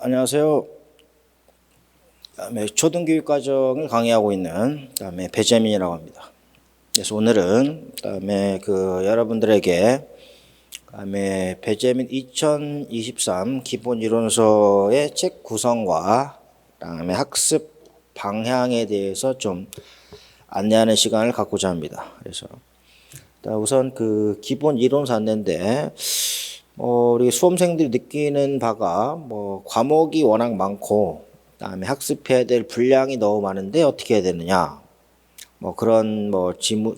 안녕하세요. 초등교육 과정을 강의하고 있는 배재민이라고 합니다. 그래서 오늘은 여러분들에게 배재민 2023 기본 이론서의 책 구성과 학습 방향에 대해서 좀 안내하는 시간을 갖고자 합니다. 그래서 우선 그 기본 이론서 안내인데 우리 수험생들이 느끼는 바가 과목이 워낙 많고 그다음에 학습해야 될 분량이 너무 많은데 어떻게 해야 되느냐 그런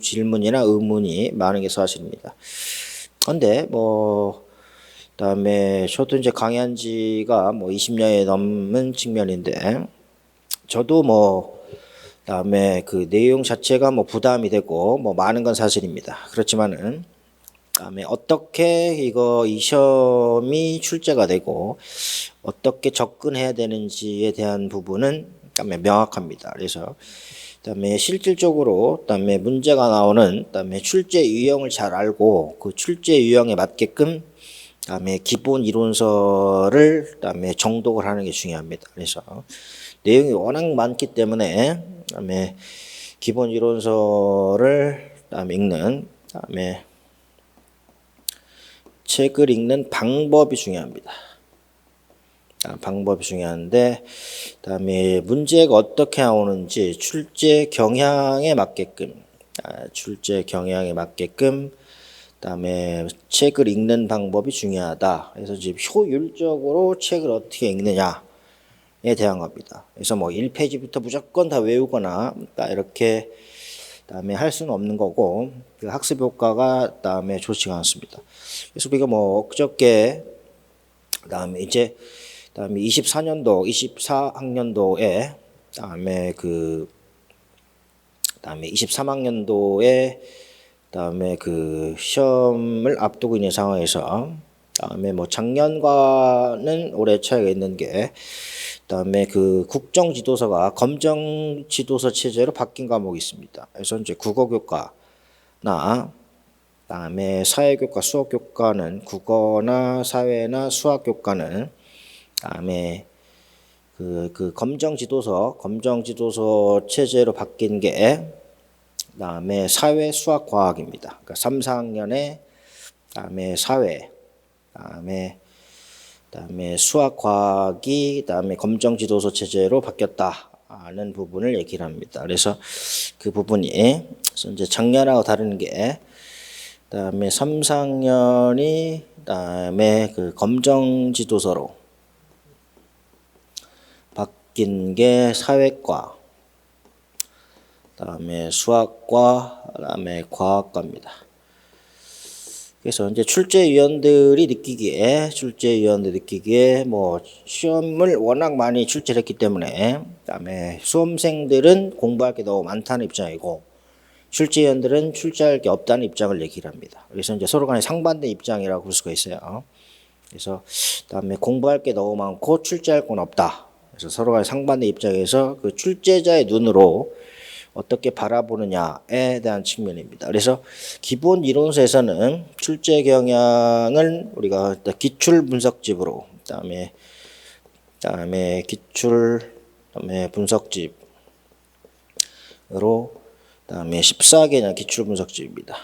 질문이나 의문이 많은 게 사실입니다. 그런데 그다음에 저도 이제 강의한 지가 20년이 넘는 측면인데 저도 그다음에 그 내용 자체가 부담이 되고 많은 건 사실입니다. 그렇지만은 그다음에 어떻게 이 시험이 출제가 되고 어떻게 접근해야 되는지에 대한 부분은 그다음에 명확합니다. 그래서 그다음에 실질적으로 그다음에 문제가 나오는 그다음에 출제 유형을 잘 알고 그 출제 유형에 맞게끔 그다음에 기본 이론서를 그다음에 정독을 하는 게 중요합니다. 그래서 내용이 워낙 많기 때문에 그다음에 기본 이론서를 그다음에 읽는 그다음에 책을 읽는 방법이 중요합니다. 방법이 중요한데 그다음에 문제가 어떻게 나오는지 출제 경향에 맞게끔 그다음에 책을 읽는 방법이 중요하다. 그래서 지금 효율적으로 책을 어떻게 읽느냐에 대한 겁니다. 그래서 1페이지부터 무조건 다 외우거나 이렇게 그다음에 할 수는 없는 거고 그 학습 효과가 그다음에 좋지가 않습니다. 그래서 우리가 그저께 그다음에 24학년도에 그다음에 23학년도에 그다음에 그 시험을 앞두고 있는 상황에서 그다음에 작년과는 올해 차이가 있는 게 그다음에 그 국정 지도서가 검정 지도서 체제로 바뀐 과목이 있습니다. 그래서 이제 국어 교과나 그다음에 사회 교과, 수학 교과는 국어나 사회나 수학 교과는 그다음에 그 검정 지도서 체제로 바뀐 게 그다음에 사회, 수학, 과학입니다. 그러니까 3, 4학년에 그다음에 사회, 그다음에 수학, 과학이 그다음에 검정 지도서 체제로 바뀌었다는 부분을 얘기를 합니다. 그래서 그 부분이 이제 작년하고 다른 게 그다음에 3, 4학년이 그다음에 그 검정 지도서로 바뀐 게 사회과, 그다음에 수학과, 그다음에 과학과입니다. 그래서 이제 출제위원들이 느끼기에 시험을 워낙 많이 출제를 했기 때문에 그다음에 수험생들은 공부할 게 너무 많다는 입장이고 출제위원들은 출제할 게 없다는 입장을 얘기를 합니다. 그래서 이제 서로 간에 상반된 입장이라고 볼 수가 있어요. 그래서 그다음에 공부할 게 너무 많고 출제할 건 없다. 그래서 서로 간에 상반된 입장에서 그 출제자의 눈으로 어떻게 바라보느냐에 대한 측면입니다. 그래서 기본 이론서에서는 출제 경향을 우리가 기출 분석집으로 그다음에 분석집으로 그다음에 14개냐 기출 분석집입니다.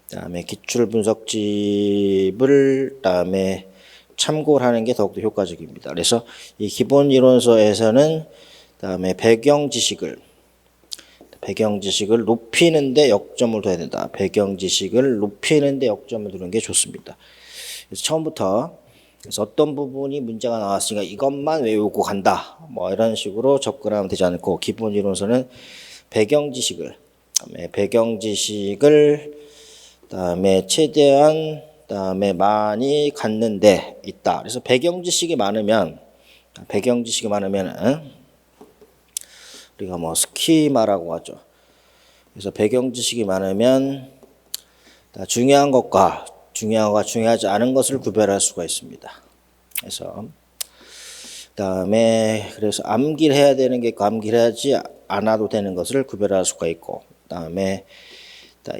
그다음에 기출 분석집을 그다음에 참고를 하는 게 더욱더 효과적입니다. 그래서 이 기본 이론서에서는 그다음에 배경 지식을 높이는데 역점을 둬야 된다. 배경 지식을 높이는데 역점을 두는 게 좋습니다. 그래서 처음부터 어떤 부분이 문제가 나왔으니까 이것만 외우고 간다. 이런 식으로 접근하면 되지 않고 기본 이론서는 배경 지식을 그다음에 최대한 그다음에 많이 갖는 데 있다. 그래서 배경 지식이 많으면은 우리가 스키마라고 하죠. 그래서 배경 지식이 많으면 중요한 것과 중요하지 않은 것을 구별할 수가 있습니다. 그래서 그래서 암기를 해야 되는 게 있고 암기를 하지 않아도 되는 것을 구별할 수가 있고 그다음에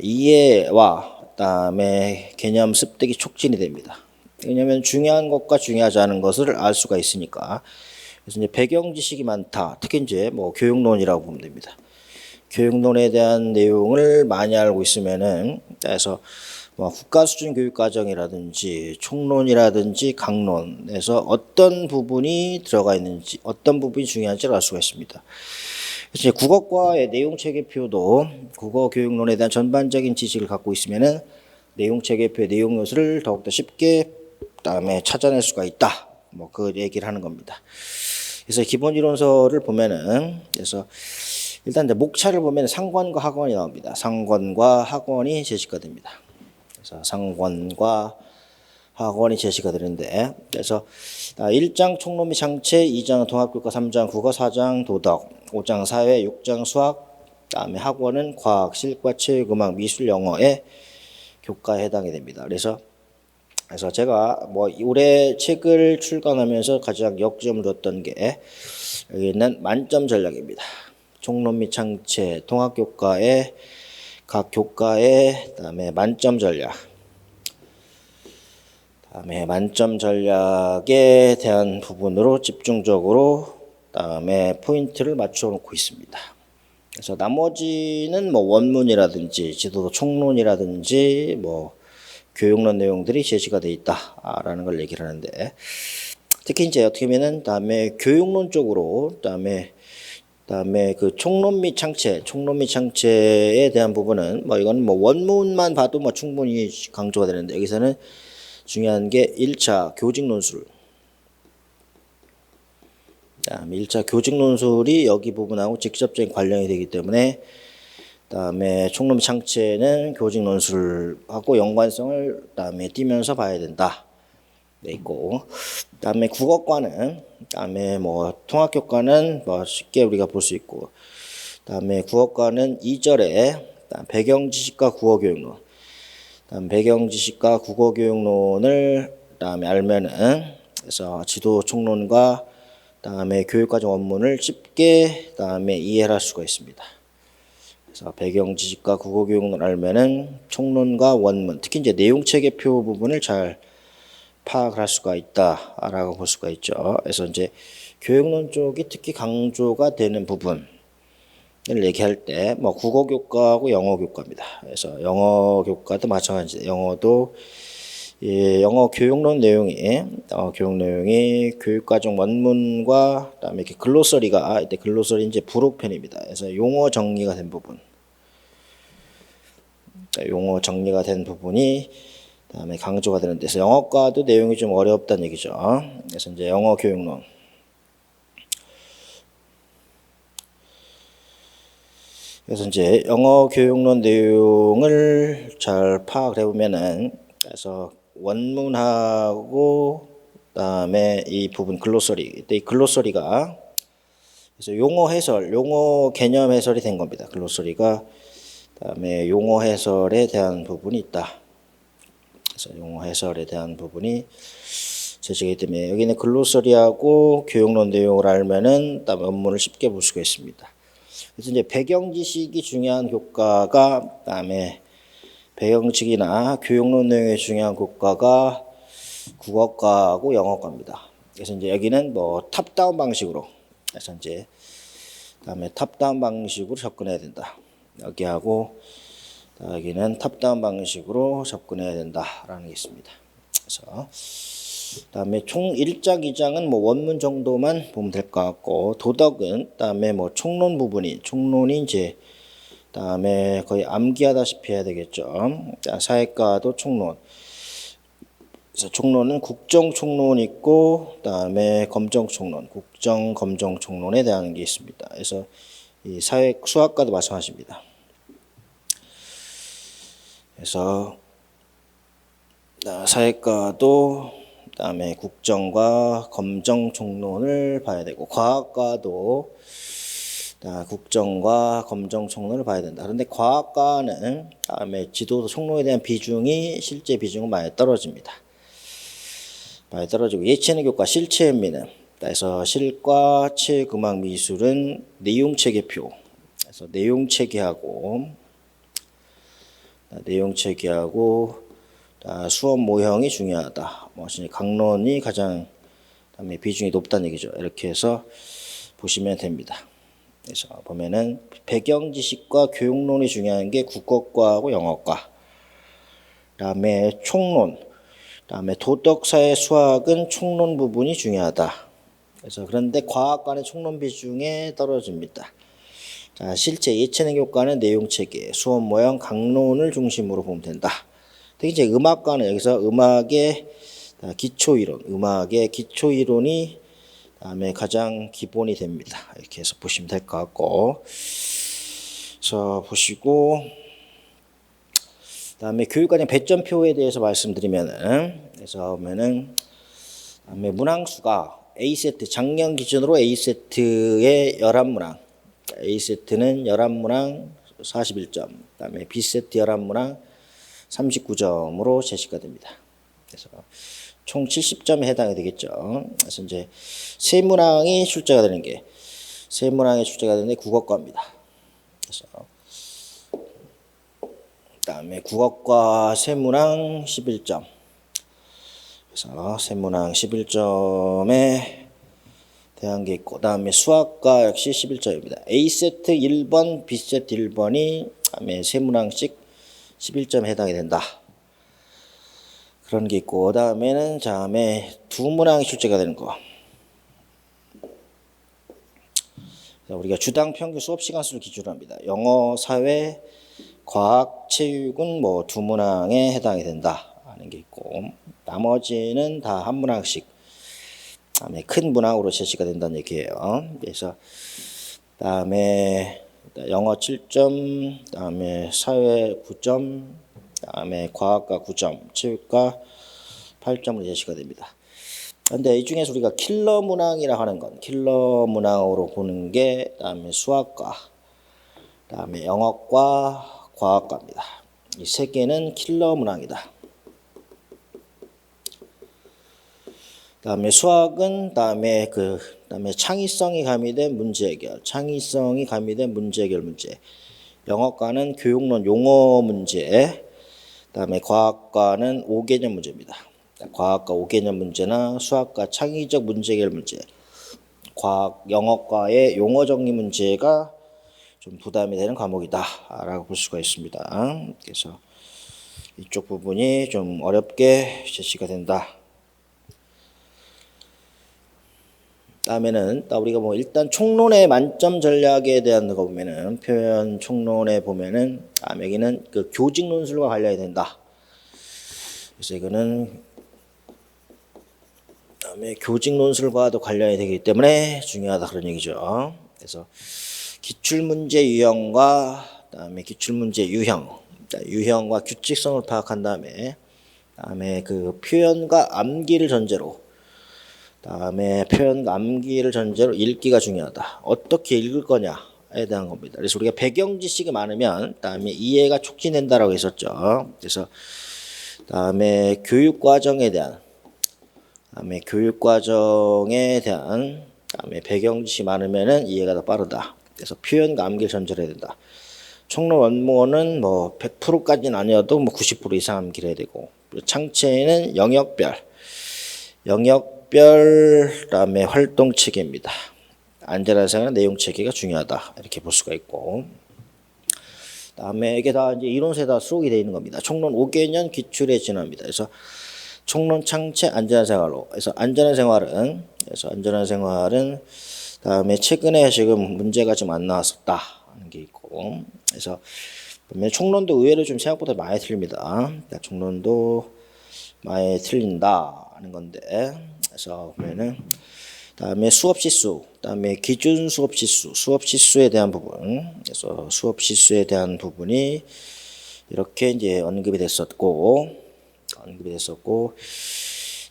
이해와 그다음에 개념 습득이 촉진이 됩니다. 왜냐하면 중요한 것과 중요하지 않은 것을 알 수가 있으니까. 그래서 이제 배경 지식이 많다. 특히 이제 뭐 교육론이라고 보면 됩니다. 교육론에 대한 내용을 많이 알고 있으면은, 그래서 뭐 국가 수준 교육 과정이라든지 총론이라든지 강론에서 어떤 부분이 들어가 있는지, 어떤 부분이 중요한지를 알 수가 있습니다. 그래서 이제 국어과의 내용 체계표도 국어 교육론에 대한 전반적인 지식을 갖고 있으면은 내용 체계표의 내용 요소를 더욱더 쉽게 그다음에 찾아낼 수가 있다. 뭐 그 얘기를 하는 겁니다. 그래서 기본 이론서를 보면은, 그래서 일단 이제 목차를 보면 상관과 하관이 나옵니다. 상관과 하관이 제시가 됩니다. 그래서 상관과 학원이 제시가 되는데, 그래서 1장 총론 및 장체, 2장 통합교과, 3장 국어, 4장 도덕, 5장 사회, 6장 수학, 그다음에 학원은 과학, 실과, 체육, 음악, 미술, 영어의 교과에 해당이 됩니다. 그래서 제가 뭐 올해 책을 출간하면서 가장 역점을 뒀던 게 여기는 만점 전략입니다. 총론 및 장체, 통합교과의 각 교과의 그다음에 만점 전략. 다음에 만점 전략에 대한 부분으로 집중적으로 다음에 포인트를 맞춰 놓고 있습니다. 그래서 나머지는 뭐 원문이라든지 지도도 총론이라든지 뭐 교육론 내용들이 제시가 돼 있다라는 걸 얘기를 하는데, 특히 이제 어떻게 보면은 다음에 교육론 쪽으로 다음에 그 총론 및 창체에 대한 부분은 뭐 이건 뭐 원문만 봐도 뭐 충분히 강조가 되는데, 여기서는 중요한 게 1차 교직 논술. 1차 교직 논술이 여기 부분하고 직접적인 관련이 되기 때문에, 그다음에 총론 창체는 교직 논술하고 연관성을 그다음에 띄면서 봐야 된다. 돼 있고, 그다음에 국어과는 그다음에 뭐 통합교과는 뭐 쉽게 우리가 볼 수 있고, 그다음에 국어과는 2절에 배경 지식과 국어 교육론. 다음 배경 지식과 국어 교육론을 그다음에 알면은, 그래서 지도 총론과 그다음에 교육과정 원문을 쉽게 그다음에 이해를 할 수가 있습니다. 그래서 배경 지식과 국어 교육론 알면은 총론과 원문, 특히 이제 내용 체계표 부분을 잘 파악을 할 수가 있다라고 볼 수가 있죠. 그래서 이제 교육론 쪽이 특히 강조가 되는 부분 얘기할 때 뭐 국어 교과하고 영어 교과입니다. 그래서 영어 교과도 마찬가지. 영어도 영어 교육론 내용이 교육과정 원문과 그다음에 이렇게 글로서리가 이때 글로서리 이제 부록편입니다. 그래서 용어 정리가 된 부분, 용어 정리가 된 부분이 그다음에 강조가 되는 데서 영어과도 내용이 좀 어렵다는 얘기죠. 그래서 이제 영어 교육론. 그래서 이제 영어 교육론 내용을 잘 파악을 해보면은, 그래서 원문하고 그다음에 이 부분 글로서리, 이때 이 글로서리가 그래서 용어 해설, 용어 개념 해설이 된 겁니다. 글로서리가 그다음에 용어 해설에 대한 부분이 있다. 그래서 용어 해설에 대한 부분이 제시되기 때문에 여기는 글로서리하고 교육론 내용을 알면은 그다음에 원문을 쉽게 볼 수가 있습니다. 그래서 이제 배경 지식이 중요한 교과가 그다음에 배경 지식이나 교육론 내용이 중요한 교과가 국어과하고 영어과입니다. 그래서 이제 여기는 뭐 탑다운 방식으로, 그래서 이제 그다음에 탑다운 방식으로 접근해야 된다. 여기하고 여기는 탑다운 방식으로 접근해야 된다라는 게 있습니다. 그래서 그다음에 총 1장, 2장은 뭐 원문 정도만 보면 될 것 같고, 도덕은 그다음에 뭐 총론이 이제 그다음에 거의 암기하다시피 해야 되겠죠. 사회과도 총론. 그래서 총론은 국정 총론 있고 그다음에 검정 총론, 국정 검정 총론에 대한 게 있습니다. 그래서 이 수학과도 마찬가지입니다. 그래서 사회과도 그다음에 국정과 검정 총론을 봐야 되고, 과학과도 국정과 검정 총론을 봐야 된다. 그런데 과학과는 다음에 지도 총론에 대한 비중이 실제 비중은 많이 떨어집니다. 많이 떨어지고, 예체능 교과 실체입니다. 그래서 실과, 체육, 음악, 미술은 내용 체계표. 그래서 내용 체계하고 수업 모형이 중요하다. 뭐 강론이 가장 그다음에 비중이 높다는 얘기죠. 이렇게 해서 보시면 됩니다. 그래서 보면은 배경 지식과 교육론이 중요한 게 국어과하고 영어과. 그다음에 총론. 그다음에 도덕사회 수학은 총론 부분이 중요하다. 그래서 그런데 과학과는 총론 비중에 떨어집니다. 자, 실제 예체능 교과는 내용 체계, 수업 모형, 강론을 중심으로 보면 된다. 특히 이제 음악과는 여기서 음악의 기초 이론, 음악의 기초 이론이 다음에 가장 기본이 됩니다. 이렇게 해서 보시면 될 것 같고, 그래서 보시고 다음에 교육과정 배점표에 대해서 말씀드리면은 그래서 보면은 다음에 문항수가 A세트 작년 기준으로 A세트의 11문항, A세트는 11문항 41점, 그다음에 B세트 11문항 39점으로 제시가 됩니다. 그래서 총 70점에 해당이 되겠죠. 그래서 이제 세 문항이 출제가 되는 게 세 문항이 출제가 되는데 국어과입니다. 그래서 그다음에 국어과 세 문항 11점. 그래서 세 문항 11점에 대한 게 있고, 그다음에 수학과 역시 11점입니다. A세트 1번, B세트 1번이 다음에 세 문항씩 11점에 해당이 된다. 그런 게 있고, 그다음에는 다음에 두 문항이 출제가 되는 거. 우리가 주당 평균 수업 시간 수를 기준으로 합니다. 영어, 사회, 과학, 체육은 뭐 두 문항에 해당이 된다 하는 게 있고, 나머지는 다 한 문항씩 다음에 큰 문항으로 제시가 된다는 얘기예요. 그래서 다음에 영어 7점, 다음에 사회 9점, 다음에 과학과 9점, 체육과 8점으로 제시가 됩니다. 그런데 이 중에서 우리가 킬러 문항이라 하는 건 킬러 문항으로 보는 게 다음에 수학과, 다음에 영어과, 과학과입니다. 이 세 개는 킬러 문항이다. 다음에 수학은 다음에 창의성이 가미된 문제 해결, 창의성이 가미된 문제 해결 문제. 영어과는 교육론 용어 문제. 다음에 과학과는 5개념 문제입니다. 과학과 5개념 문제나 수학과 창의적 문제 해결 문제. 영어과의 용어 정리 문제가 좀 부담이 되는 과목이다라고 볼 수가 있습니다. 그래서 이쪽 부분이 좀 어렵게 제시가 된다. 다음에는 우리가 뭐 일단 총론의 만점 전략에 대한 거 보면은 표현 총론에 보면은 여기는 그 교직 논술과 관련이 된다. 그래서 이거는 다음에 교직 논술과도 관련이 되기 때문에 중요하다 그런 얘기죠. 그래서 기출문제 유형과 다음에 기출문제 유형과 규칙성을 파악한 다음에 그 표현과 암기를 전제로 다음에 표현과 암기를 전제로 읽기가 중요하다. 어떻게 읽을 거냐에 대한 겁니다. 그래서 우리가 배경 지식이 많으면 다음에 이해가 촉진된다라고 했었죠. 그래서 다음에 교육 과정에 대한 다음에 배경 지식이 많으면은 이해가 더 빠르다. 그래서 표현과 암기를 전제로 해야 된다. 총론 원문은 뭐 100%까지는 아니어도 뭐 90% 이상 암기를 해야 되고, 창체는 영역별 그다음에 활동 체계입니다. 안전한 생활 내용 체계가 중요하다 이렇게 볼 수가 있고, 그다음에 이게 다 이제 이론서에 다 수록이 되어 있는 겁니다. 총론 5개년 기출에 진화합니다. 그래서 총론 창체 안전한 생활로 그래서 안전한 생활은 다음에 최근에 지금 문제가 좀 안 나왔었다 하는 게 있고, 그래서 보면 총론도 의외로 좀 생각보다 많이 틀립니다. 총론도 많이 틀린다 하는 건데, 그래서 보면은 다음에 수업 시수, 다음에 기준 수업 시수에 대한 부분, 그래서 수업 시수에 대한 부분이 이렇게 이제 언급이 됐었고,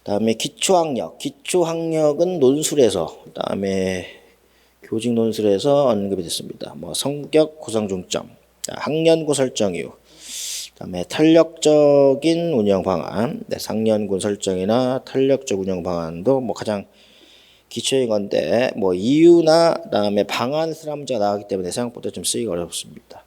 다음에 기초학력은 논술에서, 다음에 교직 논술에서 언급이 됐습니다. 뭐 성격 구성 중점, 학년고 설정 이유, 그다음에 탄력적인 운영 방안, 상년군 설정이나 탄력적 운영 방안도 뭐 가장 기초인 건데, 뭐 이유나 그다음에 방안 쓰라 문제가 나왔기 때문에 생각보다 좀 쓰기가 어렵습니다.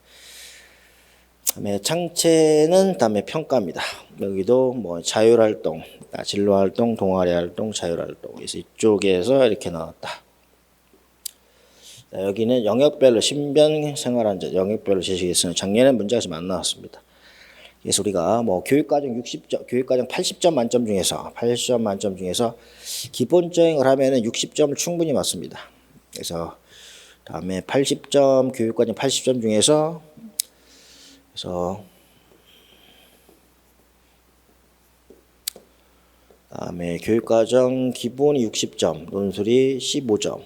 다음에 창체는 다음에 평가입니다. 여기도 뭐 자율활동, 진로활동, 동아리활동, 자율활동. 그래서 이쪽에서 이렇게 나왔다. 자, 여기는 영역별로 신변 생활안전 영역별로 제시했으니 작년에 문제가 좀 안 나왔습니다. 그래서 우리가 뭐 교육과정 60점, 교육과정 80점 만점 중에서 80점 만점 중에서 기본적인 걸 하면은 60점을 충분히 맞습니다. 그래서 다음에 80점 교육과정 80점 중에서 그래서 다음에 교육과정 기본이 60점, 논술이 15점.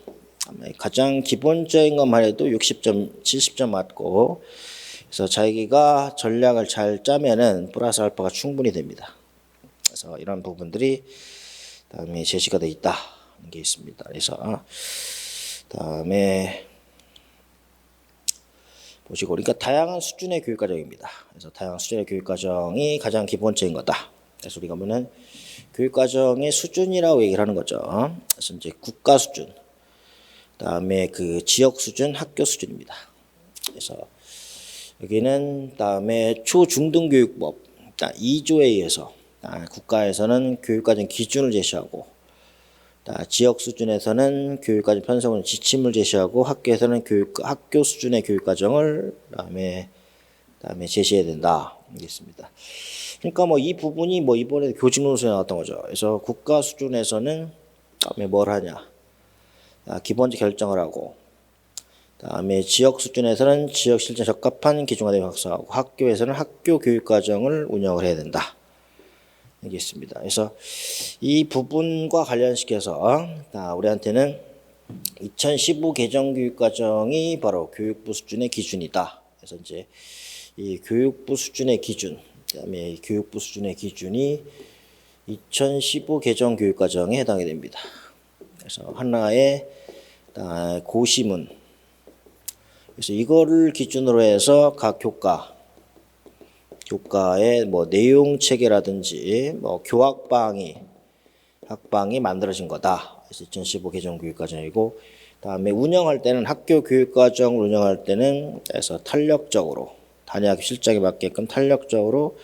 가장 기본적인 것만 해도 60점, 70점 맞고, 그래서 자기가 전략을 잘 짜면은 플러스 알파가 충분히 됩니다. 그래서 이런 부분들이 다음에 제시가 돼 있다. 게 있습니다. 그래서 다음에 보시고, 그러니까 다양한 수준의 교육과정입니다. 그래서 다양한 수준의 교육과정이 가장 기본적인 거다. 그래서 우리가 보면 교육과정의 수준이라고 얘기를 하는 거죠. 그래서 이제 국가 수준, 다음에 그 지역 수준, 학교 수준입니다. 그래서 여기는 다음에 초중등교육법 2조에 의해서 국가에서는 교육과정 기준을 제시하고, 지역 수준에서는 교육과정 편성은 지침을 제시하고, 학교에서는 학교 수준의 교육과정을 다음에 제시해야 된다. 이겠습니다. 그러니까 뭐 이 부분이 뭐 이번에 교직 논술에 나왔던 거죠. 그래서 국가 수준에서는 다음에 뭘 하냐, 기본적 결정을 하고, 다음에 지역 수준에서는 지역 실제 적합한 기준과정을 확산하고, 학교에서는 학교 교육과정을 운영을 해야 된다. 이게 있습니다. 그래서 이 부분과 관련시켜서 우리한테는 2015 개정 교육과정이 바로 교육부 수준의 기준이다. 그래서 이제 이 교육부 수준의 기준, 그다음에 교육부 수준의 기준이 2015 개정 교육과정에 해당이 됩니다. 그래서 하나의 고시문. 그래서 이거를 기준으로 해서 각 교과의 뭐 내용 체계라든지 뭐 학방이 만들어진 거다. 그래서 2015 개정 교육과정이고, 다음에 운영할 때는 학교 교육과정을 운영할 때는 그래서 탄력적으로 단위학교 실정에 맞게끔 탄력적으로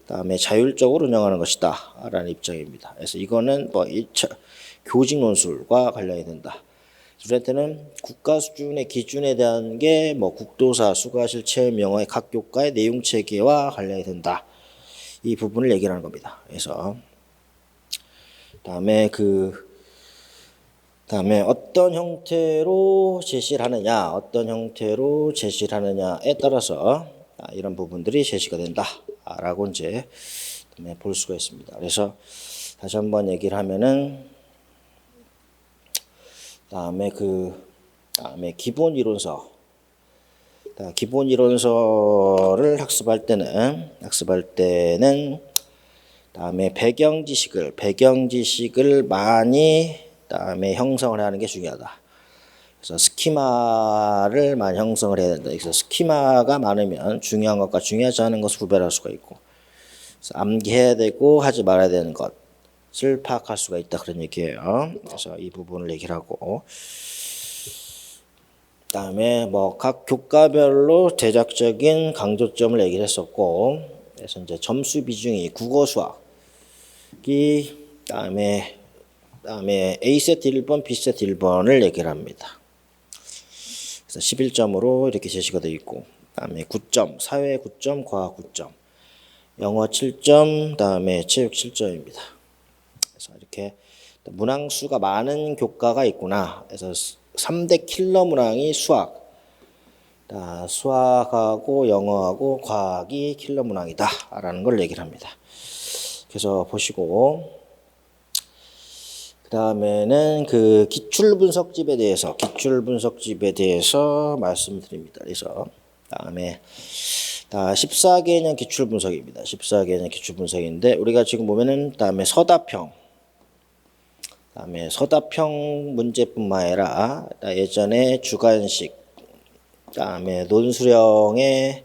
다음에 자율적으로 운영하는 것이다라는 입장입니다. 그래서 이거는 뭐 교직 논술과 관련이 된다. 우리한테는 국가 수준의 기준에 대한 게 뭐 국도사, 수가실, 체험, 영어의 각 교과의 내용 체계와 관련이 된다. 이 부분을 얘기하는 겁니다. 그래서 다음에 어떤 형태로 제시를 하느냐에 따라서 이런 부분들이 제시가 된다라고 이제 볼 수가 있습니다. 그래서 다시 한번 얘기를 하면은 다음에 기본 이론서를 학습할 때는 다음에 배경 지식을 많이 다음에 형성을 하는 게 중요하다. 그래서 스키마를 많이 형성을 해야 된다. 그래서 스키마가 많으면 중요한 것과 중요하지 않은 것을 구별할 수가 있고, 그래서 암기해야 되고 하지 말아야 되는 것을 파악할 수가 있다, 그런 얘기예요. 그래서 이 부분을 얘기를 하고, 그다음에 뭐 각 교과별로 대략적인 강조점을 얘기를 했었고, 그래서 이제 점수 비중이 국어 수학이 다음에 A세트 1번, B세트 1번을 얘기를 합니다. 그래서 11점으로 이렇게 제시가 되어 있고, 다음에 9점, 사회 9점, 과학 9점, 영어 7점, 다음에 체육 7점입니다. 그래서 이렇게 문항수가 많은 교과가 있구나. 그래서 3대 킬러 문항이 수학하고 영어하고 과학이 킬러 문항이다라는 걸 얘기를 합니다. 그래서 보시고, 그 다음에는 기출 분석집에 대해서 말씀드립니다. 그래서 다음에 14개년 기출 분석입니다. 14개년 기출 분석인데, 우리가 지금 보면은 다음에 서답형 문제뿐만 아니라 예전에 주관식, 다음에 논술형에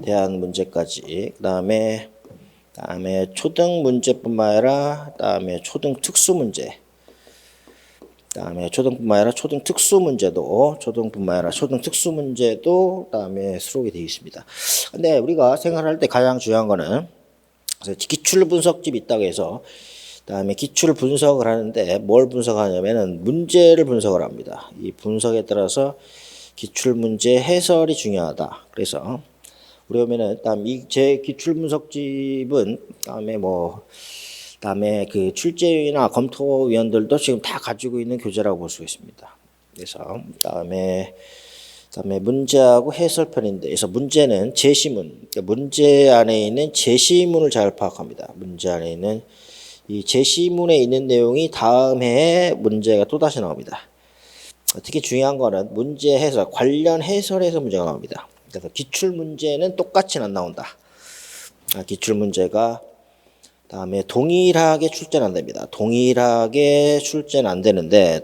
대한 문제까지, 그다음에 초등 문제뿐만 아니라 다음에 초등 특수 문제, 그다음에 초등뿐만 아니라 초등 특수 문제도 그다음에 수록이 되어 있습니다. 근데 우리가 생각할 때 가장 중요한 거는 기출 분석집이 있다고 해서 그다음에 기출 분석을 하는데 뭘 분석하냐면은 문제를 분석을 합니다. 이 분석에 따라서 기출 문제 해설이 중요하다. 그래서 우리 보면은 제 기출 분석집은 그다음에 그 출제위나 검토위원들도 지금 다 가지고 있는 교재라고 볼 수 있습니다. 그래서 그다음에 문제하고 해설편인데, 그래서 문제는 제시문, 그러니까 문제 안에 있는 제시문을 잘 파악합니다. 문제 안에 있는 이 제시문에 있는 내용이 다음 해에 문제가 또다시 나옵니다. 특히 중요한 거는 문제 해설, 관련 해설에서 문제가 나옵니다. 그래서 기출 문제는 똑같이는 안 나온다. 기출 문제가 다음에 동일하게 출제는 안 됩니다. 동일하게 출제는 안 되는데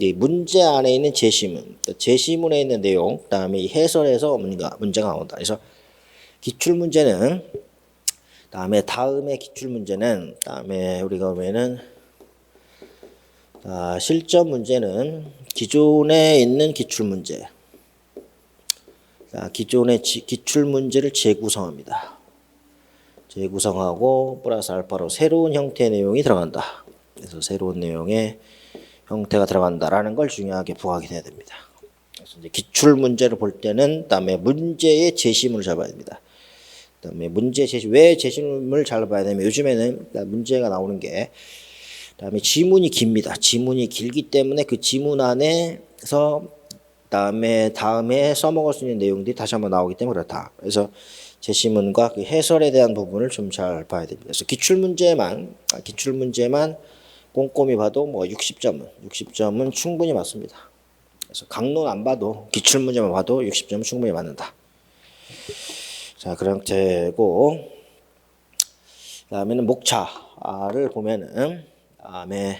이 문제 안에 있는 제시문, 제시문에 있는 내용, 그다음에 이 해설에서 문제가 나온다. 그래서 기출 문제는 다음에 기출 문제는 우리가 보면은 실전 문제는 기존에 있는 기출 문제, 기존의 기출 문제를 재구성합니다. 재구성하고 플러스 알파로 새로운 형태의 내용이 들어간다. 그래서 새로운 내용의 형태가 들어간다라는 걸 중요하게 부각이 돼야 됩니다. 그래서 이제 기출 문제를 볼 때는 그다음에 문제의 제시문을 잡아야 됩니다. 그다음에 문제 제시, 왜 제시문을 잘 봐야 되냐면 요즘에는 문제가 나오는 게 그다음에 지문이 깁니다. 지문이 길기 때문에 그 지문 안에서 다음에 써먹을 수 있는 내용들이 다시 한번 나오기 때문에 그렇다. 그래서 제시문과 그 해설에 대한 부분을 좀 잘 봐야 됩니다. 그래서 기출 문제만 꼼꼼히 봐도 뭐 60점은 충분히 맞습니다. 그래서 강론 안 봐도 기출 문제만 봐도 60점은 충분히 맞는다. 자, 그런 되고 그다음에는 목차를 보면은 다음에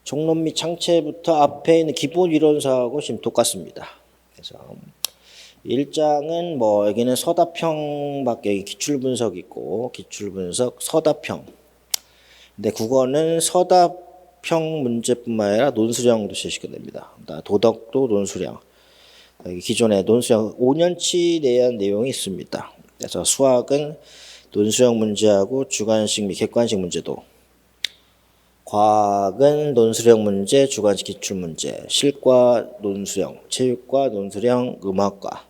총론 및 창체부터 앞에 있는 기본 이론서하고 지금 똑같습니다. 그래서 1장은 뭐 여기는 서답형밖에, 여기 기출 분석 있고 기출 분석 서답형. 근데 국어는 서답형 문제뿐만 아니라 논술형도 제시가 됩니다. 도덕도 논술형. 여기 기존에 논술형 5년치 대한 내용이 있습니다. 그래서 수학은 논술형 문제하고 주관식 및 객관식 문제도, 과학은 논술형 문제, 주관식 기출 문제, 실과 논술형, 체육과 논술형, 음악과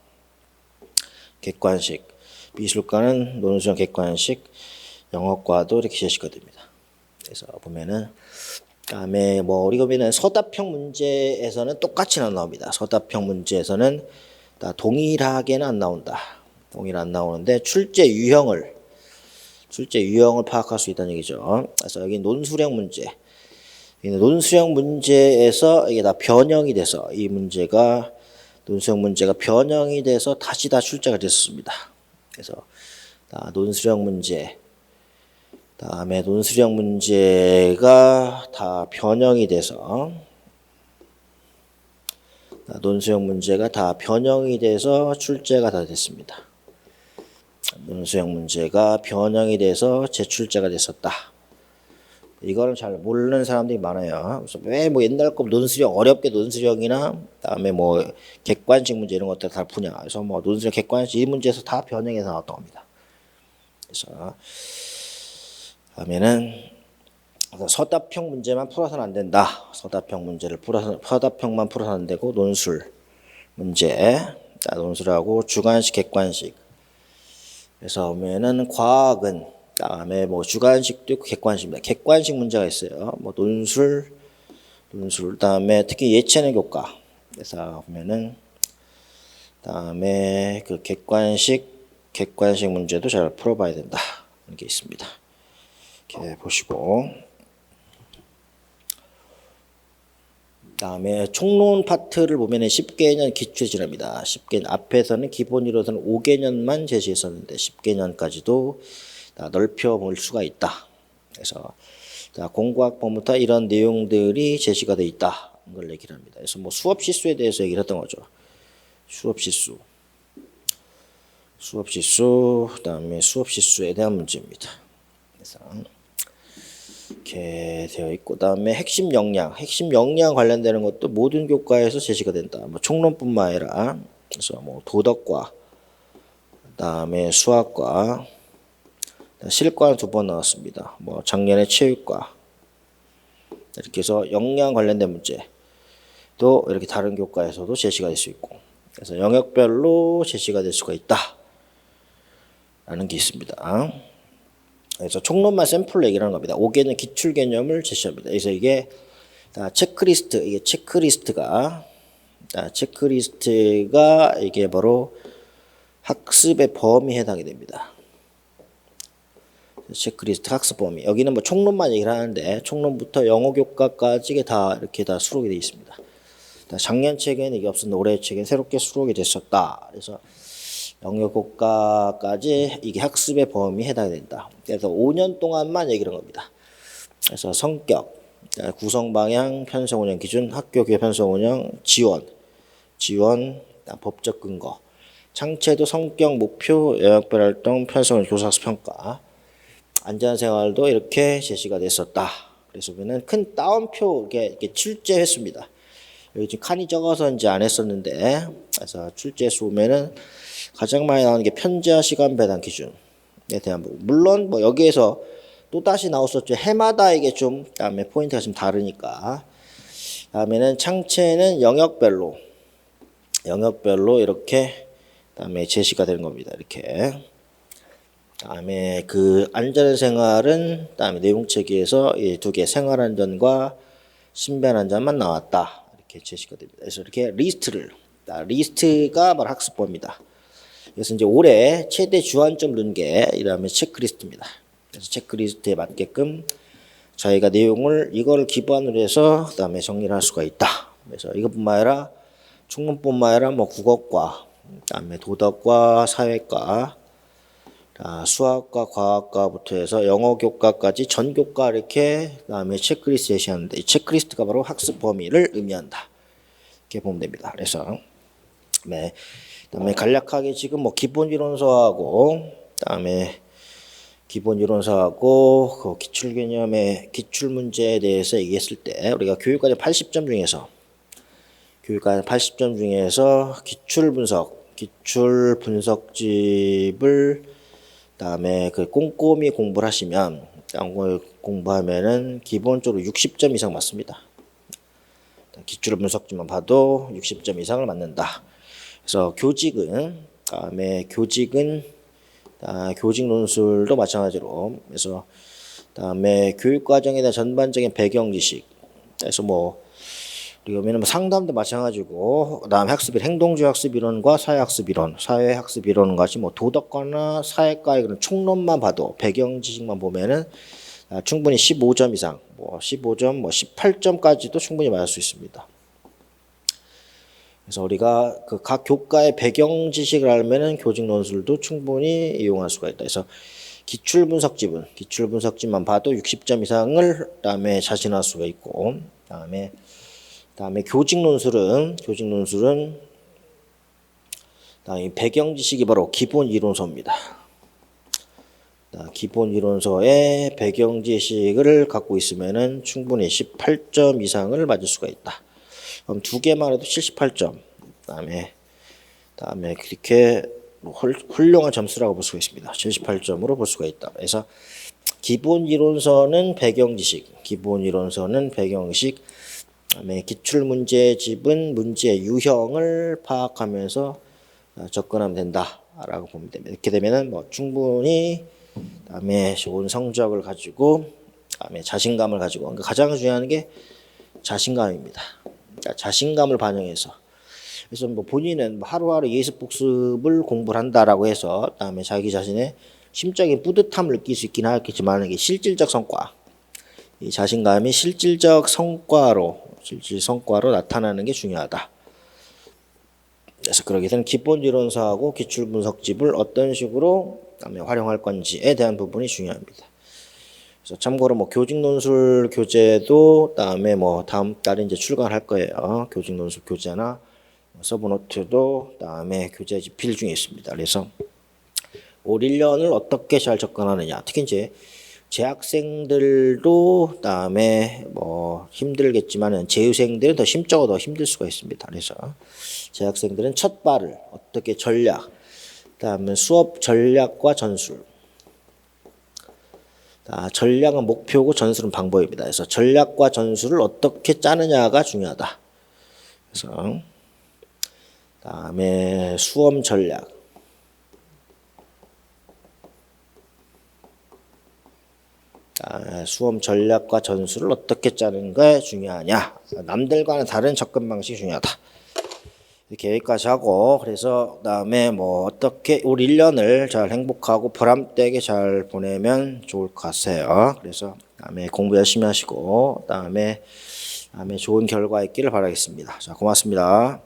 객관식, 미술과는 논술형 객관식, 영어과도 이렇게 제시가 됩니다. 그래서 보면은 그다음에 뭐 우리가 보면은 서답형 문제에서는 똑같이는 안 나옵니다. 서답형 문제에서는 다 동일하게는 안 나온다. 동일 안 나오는데 출제 유형을 파악할 수 있다는 얘기죠. 그래서 여기 논술형 문제, 논술형 문제에서 이게 다 변형이 돼서 이 문제가 논술형 문제가 변형이 돼서 다시 다 출제가 됐습니다. 그래서 논술형 문제, 다음에 논술형 문제가 다 변형이 돼서 출제가 다 됐습니다. 논술형 문제가 변형이 돼서 재출제가 됐었다. 이거는 잘 모르는 사람들이 많아요. 그래서 왜 뭐 옛날 거 논술형 어렵게 논술형이나 그다음에 뭐 객관식 문제 이런 것들 다 푸냐. 그래서 뭐 논술형 객관식 이 문제에서 다 변형해서 나왔던 겁니다. 그래서 다음에는 서답형 문제만 풀어서는 안 된다. 서답형만 풀어서는 안 되고 논술 문제, 논술하고 주관식 객관식. 그래서 보면은 과학은 다음에 뭐 주관식도 있고 객관식입니다. 객관식 문제가 있어요. 뭐 논술 다음에 특히 예체능 교과. 그래서 보면은 다음에 그 객관식 문제도 잘 풀어봐야 된다. 이런 게 있습니다. 이렇게 보시고. 다음에 총론 파트를 보면은 10개년 기출지랍니다. 10개년 앞에서는 기본 이론서는 5개년만 제시했었는데 10개년까지도 넓혀 볼 수가 있다. 그래서 공부학번부터 이런 내용들이 제시가 돼 있다. 이걸 얘기를 합니다. 그래서 뭐 수업 실수에 대해서 얘기를 했던 거죠. 수업 실수, 그다음에 수업 실수에 대한 문제입니다. 그래서 이렇게 되어 있고, 그다음에 핵심 역량 관련되는 것도 모든 교과에서 제시가 된다. 뭐 총론뿐만 아니라 그래서 뭐 도덕과, 그다음에 수학과, 실과는 2번 나왔습니다. 뭐 작년에 체육과 이렇게 해서 역량 관련된 문제도 이렇게 다른 교과에서도 제시가 될 수 있고, 그래서 영역별로 제시가 될 수가 있다라는 게 있습니다. 그래서 총론만 샘플로 얘기를 하는 겁니다. 5개는 기출 개념을 제시합니다. 그래서 이게 체크리스트, 이게 체크리스트가 이게 바로 학습의 범위에 해당이 됩니다. 체크리스트 학습 범위. 여기는 뭐 총론만 얘기를 하는데 총론부터 영어 교과까지 이게 다 이렇게 다 수록이 되어 있습니다. 작년 책에는 이게 없었는데 올해 책에 새롭게 수록이 됐었다. 그래서 영어 교과까지 이게 학습의 범위에 해당이 된다. 그래서 5년 동안만 얘기를 한 겁니다. 그래서 성격, 구성 방향, 편성 운영 기준, 학교 교육 편성 운영, 지원, 법적 근거, 창체도 성격, 목표, 영역별 활동, 편성 운영, 교사 학습 평가, 안전생활도 이렇게 제시가 됐었다. 그래서 보면은 큰 따옴표 이렇게 출제 횟수입니다. 여기 지금 칸이 적어서 이제 안 했었는데, 그래서 출제 수 보면은 가장 많이 나오는 게 편제와 시간 배당 기준에 대한 부분. 물론 뭐 여기에서 또 다시 나왔었죠. 해마다 이게 좀 다음에 포인트가 좀 다르니까. 다음에는 창체는 영역별로 이렇게 다음에 제시가 되는 겁니다. 이렇게. 다음에 그 안전생활은 다음에 내용체계에서 이 2개 생활안전과 신변안전만 나왔다. 이렇게 제시가 됩니다. 그래서 이렇게 리스트가 바로 학습법입니다. 그래서 이제 올해 최대 주안점 넣은 게 이라면 체크리스트입니다. 그래서 체크리스트에 맞게끔 저희가 내용을 이걸 기반으로 해서 그다음에 정리를 할 수가 있다. 그래서 이것뿐만 아니라 총론뿐만 아니라 뭐 국어과, 그다음에 도덕과, 사회과, 수학과, 과학과부터 해서 영어 교과까지 전 교과 이렇게 그다음에 체크리스트 제시하는데 이 체크리스트가 바로 학습 범위를 의미한다. 이렇게 보면 됩니다. 그래서 그다음에 간략하게 지금 뭐 기본 이론서하고 그다음에 기본 이론서하고 그 기출 개념의 기출 문제에 대해서 얘기했을 때 우리가 교육과정 80점 중에서 기출 분석집을 그다음에 그 꼼꼼히 공부를 하시면 공부하면은 기본적으로 60점 이상 맞습니다. 기출 분석집만 봐도 60점 이상을 맞는다. 그래서 교직은 교직 논술도 마찬가지로 그래서 다음에 교육 과정에 대한 전반적인 배경 지식. 그래서 뭐 우리가 뭐 상담도 마찬가지고 그다음에 행동주의 학습 이론과 사회 학습 이론은 같이 뭐 도덕과나 사회과의 그런 총론만 봐도 배경 지식만 보면은 충분히 15점 이상, 15점, 18점까지도 충분히 맞을 수 있습니다. 그래서 우리가 그 각 교과의 배경 지식을 알면은 교직 논술도 충분히 이용할 수가 있다. 그래서 기출 분석집만 봐도 60점 이상을 그다음에 자신할 수가 있고, 그다음에 교직 논술은 그다음에 배경 지식이 바로 기본 이론서입니다. 기본 이론서의 배경 지식을 갖고 있으면은 충분히 18점 이상을 맞을 수가 있다. 그럼 2개만 해도 78점. 그다음에 그렇게 훌륭한 점수라고 볼 수가 있습니다. 78점으로 볼 수가 있다. 그래서 기본 이론서는 배경 지식, 그다음에 기출 문제집은 문제의 유형을 파악하면서 접근하면 된다라고 보면 됩니다. 이렇게 되면은 뭐 충분히 그다음에 좋은 성적을 가지고 그다음에 자신감을 가지고 그러니까 가장 중요한 게 자신감입니다. 그러니까 자신감을 반영해서 그래서 뭐 본인은 하루하루 예습 복습을 공부를 한다라고 해서 그다음에 자기 자신의 심적인 뿌듯함을 느낄 수 있긴 하겠지만 이게 실질적 성과, 이 자신감이 실질적 성과로 나타나는 게 중요하다. 그래서 그러게 되면 기본 이론서하고 기출 분석집을 어떤 식으로 그다음에 활용할 건지에 대한 부분이 중요합니다. 그래서 참고로 뭐 교직 논술 교재도 그다음에 뭐 다음 달에 이제 출간할 거예요. 교직 논술 교재나 서브노트도 그다음에 교재 집필 중에 있습니다. 그래서 올 1년을 어떻게 잘 접근하느냐, 특히 이제 재학생들도 그다음에 뭐 힘들겠지만은 재유생들은 더 심적으로 더 힘들 수가 있습니다. 그래서 재학생들은 첫 발을 어떻게 전략, 그다음에 수업 전략과 전술. 전략은 목표고 전술은 방법입니다. 그래서 전략과 전술을 어떻게 짜느냐가 중요하다. 그래서 그다음에 수험 전략. 수험 전략과 전술을 어떻게 짜는 게 중요하냐. 남들과는 다른 접근 방식이 중요하다. 이렇게 여기까지 하고, 그래서 그다음에 뭐 어떻게 올 1년을 잘 행복하고 보람되게 잘 보내면 좋을 것 같아요. 그래서 다음에 공부 열심히 하시고 다음에 좋은 결과 있기를 바라겠습니다. 자, 고맙습니다.